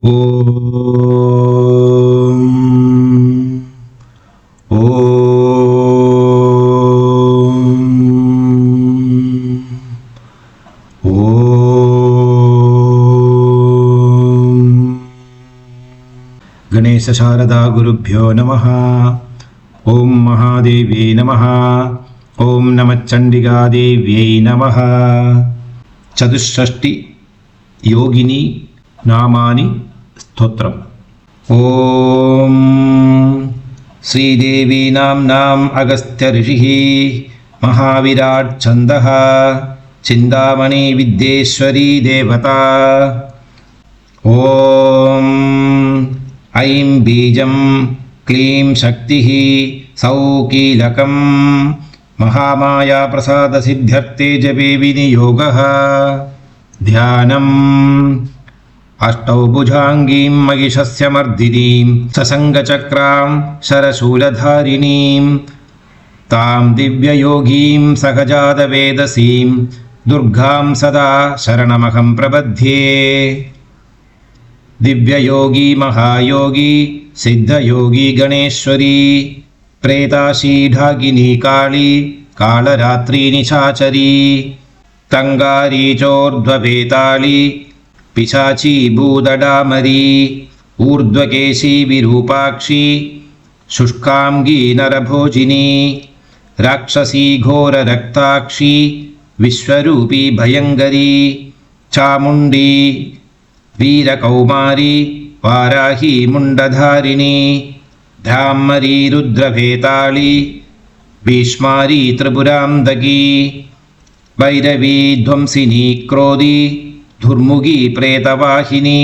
ಓಂ ಗಣೇಶ ಶಾರದಾ ಗುರುಭ್ಯೋ ನಮಃ. ಓಂ ಮಹಾದೇವ್ಯೈ ನಮಃ. ಓಂ ನಮಶ್ಚಂಡಿಕಾದೇವ್ಯೈ ನಮಃ. ಚತುಷ್ಷಷ್ಟಿ ಯೋಗಿನಿ ನಾಮಾನಿ ಸ್ತೋತ್ರಂ. ಓಂ ಶ್ರೀದೇವಿ ನಾಮ್ನಾಂ ಅಗಸ್ತ್ಯ ಋಷಿಃ ಮಹಾವಿರಾಟ್ ಛಂದಃ ಚಿಂತಾಮಣಿ ವಿದ್ಯೇಶ್ವರಿ ದೇವತಾ. ಓಂ ಐಂ ಬೀಜಂ ಕ್ಲೀಂ ಶಕ್ತಿಃ ಸೌಃ ಕೀಲಕಂ ಮಹಾಮಾಯಾ ಪ್ರಸಾದ ಸಿದ್ಧ್ಯರ್ಥೇ ಜಪೇ ವಿನಿಯೋಗಃ. ಧ್ಯಾನಂ ಅಷ್ಟೌ ಭುಜಾಂಗೀಂ ಮಹಿಷಸ್ಯ ಮರ್ದಿನೀಂ ಸಸಂಗಚಕ್ರಾಂ ಶರಶೂಲಧಾರಿಣೀಂ ತಾಂ ದಿವ್ಯಯೋಗೀಂ ಸಹಜಾತವೇದಸೀಂ ದುರ್ಗಾಂ ಸದಾ ಶರಣಮಹಂ ಪ್ರಪದ್ಯೆ. ದಿವ್ಯಯೋಗಿ ಮಹಾಯೋಗಿ ಸಿದ್ಧಯೋಗಿ ಗಣೇಶ್ವರಿ ಪ್ರೇತಾಶೀಢಾಗಿನಿ ಕಾಳಿ ಕಾಳರಾತ್ರಿ ನಿಶಾಚರಿ ತಂಗಾರಿ ಚೋರ್ಧ್ವವೇತಾಳಿ ಪಿಶಾಚಿ ಭೂದಡಾಮರಿ ಊರ್ಧ್ವಕೇಶಿ ವಿರೂಪಾಕ್ಷಿ ಶುಷ್ಕಾಂಗಿ ನರಭೋಜಿನಿ ರಾಕ್ಷಸಿ ಘೋರ ರಕ್ತಾಕ್ಷಿ ವಿಶ್ವರೂಪಿ ಭಯಂಕರಿ ಚಾಮುಂಡಿ ವೀರಕೌಮಾರಿ ವಾರಾಹಿ ಮುಂಡಧಾರಿಣಿ ಧ್ಯಾಮ್ಮರಿ ರುದ್ರಭೇತಾಳಿ ಭೀಷ್ಮಾರಿ ತ್ರಿಪುರಾಂದಗಿ ಭೈರವಿ ಧ್ವಂಸಿನಿ ಕ್ರೋಧಿ ದುರ್ಮುಗಿ ಪ್ರೇತವಾಹಿನಿ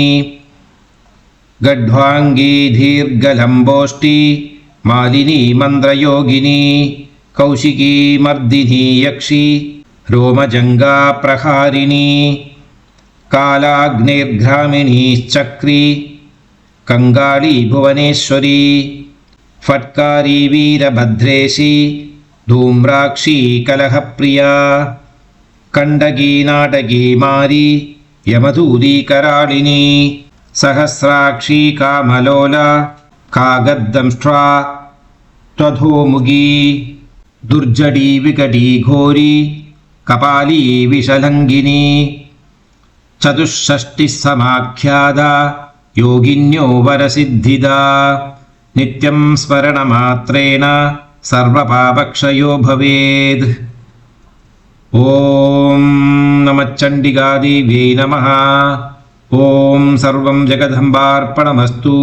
ಗಡ್ವಾಂಗಿ ದೀರ್ಘಲಂಬೋಷ್ಟಿ ಮಾಲಿನಿ ಮಂತ್ರಯೋಗಿನಿ ಕೌಶಿಕಿ ಮರ್ದಿನಿ ಯಕ್ಷಿ ರೋಮಜಂಗಾ ಪ್ರಹಾರಿಣಿ ಕಾಲಾಗ್ನೇರ್ಘ್ರಾಮಿಣೀಶ್ಚಕ್ರಿ ಕಂಗಾಳಿ ಭುವನೇಶ್ವರಿ ಫಟ್ಕಾರಿ ವೀರಭದ್ರೇಶಿ ಧೂಮ್ರಾಕ್ಷಿ ಕಲಹಪ್ರಿಯಾ ಕಂಡಗಿ ನಾಟಗಿ ಮಾರಿ ಯಮಧೂರಿ ಕರಾಳಿನಿ ಸಹಸ್ರಾಕ್ಷಿ ಕಾಮಲೋಲ ಕಾಗದ್ದಂಷ್ಟ್ರಾ ತ್ವಧೋಮುಗಿ ದುರ್ಜಡಿ ವಿಕಟಿ ಘೋರಿ ಕಪಾಲಿ ವಿಷಲಂಗಿನಿ ಚತುಷ್ಷಷ್ಟಿ ಸಮಾಖ್ಯಾದ ಯೋಗಿನ್ಯೋ ವರಸಿದ್ಧಿದಾ ನಿತ್ಯಂ ಸ್ಮರಣ ಮಾತ್ರೇಣ ಸರ್ವಪಾಪಕ್ಷಯೋ ಭವೇದ್. ಓಂ ನಮಶ್ಚಂಡಿಕಾದೇವ್ಯೈ ನಮಃ. ಓಂ ಸರ್ವಂ ಜಗದಂಬಾರ್ಪಣಮಸ್ತು.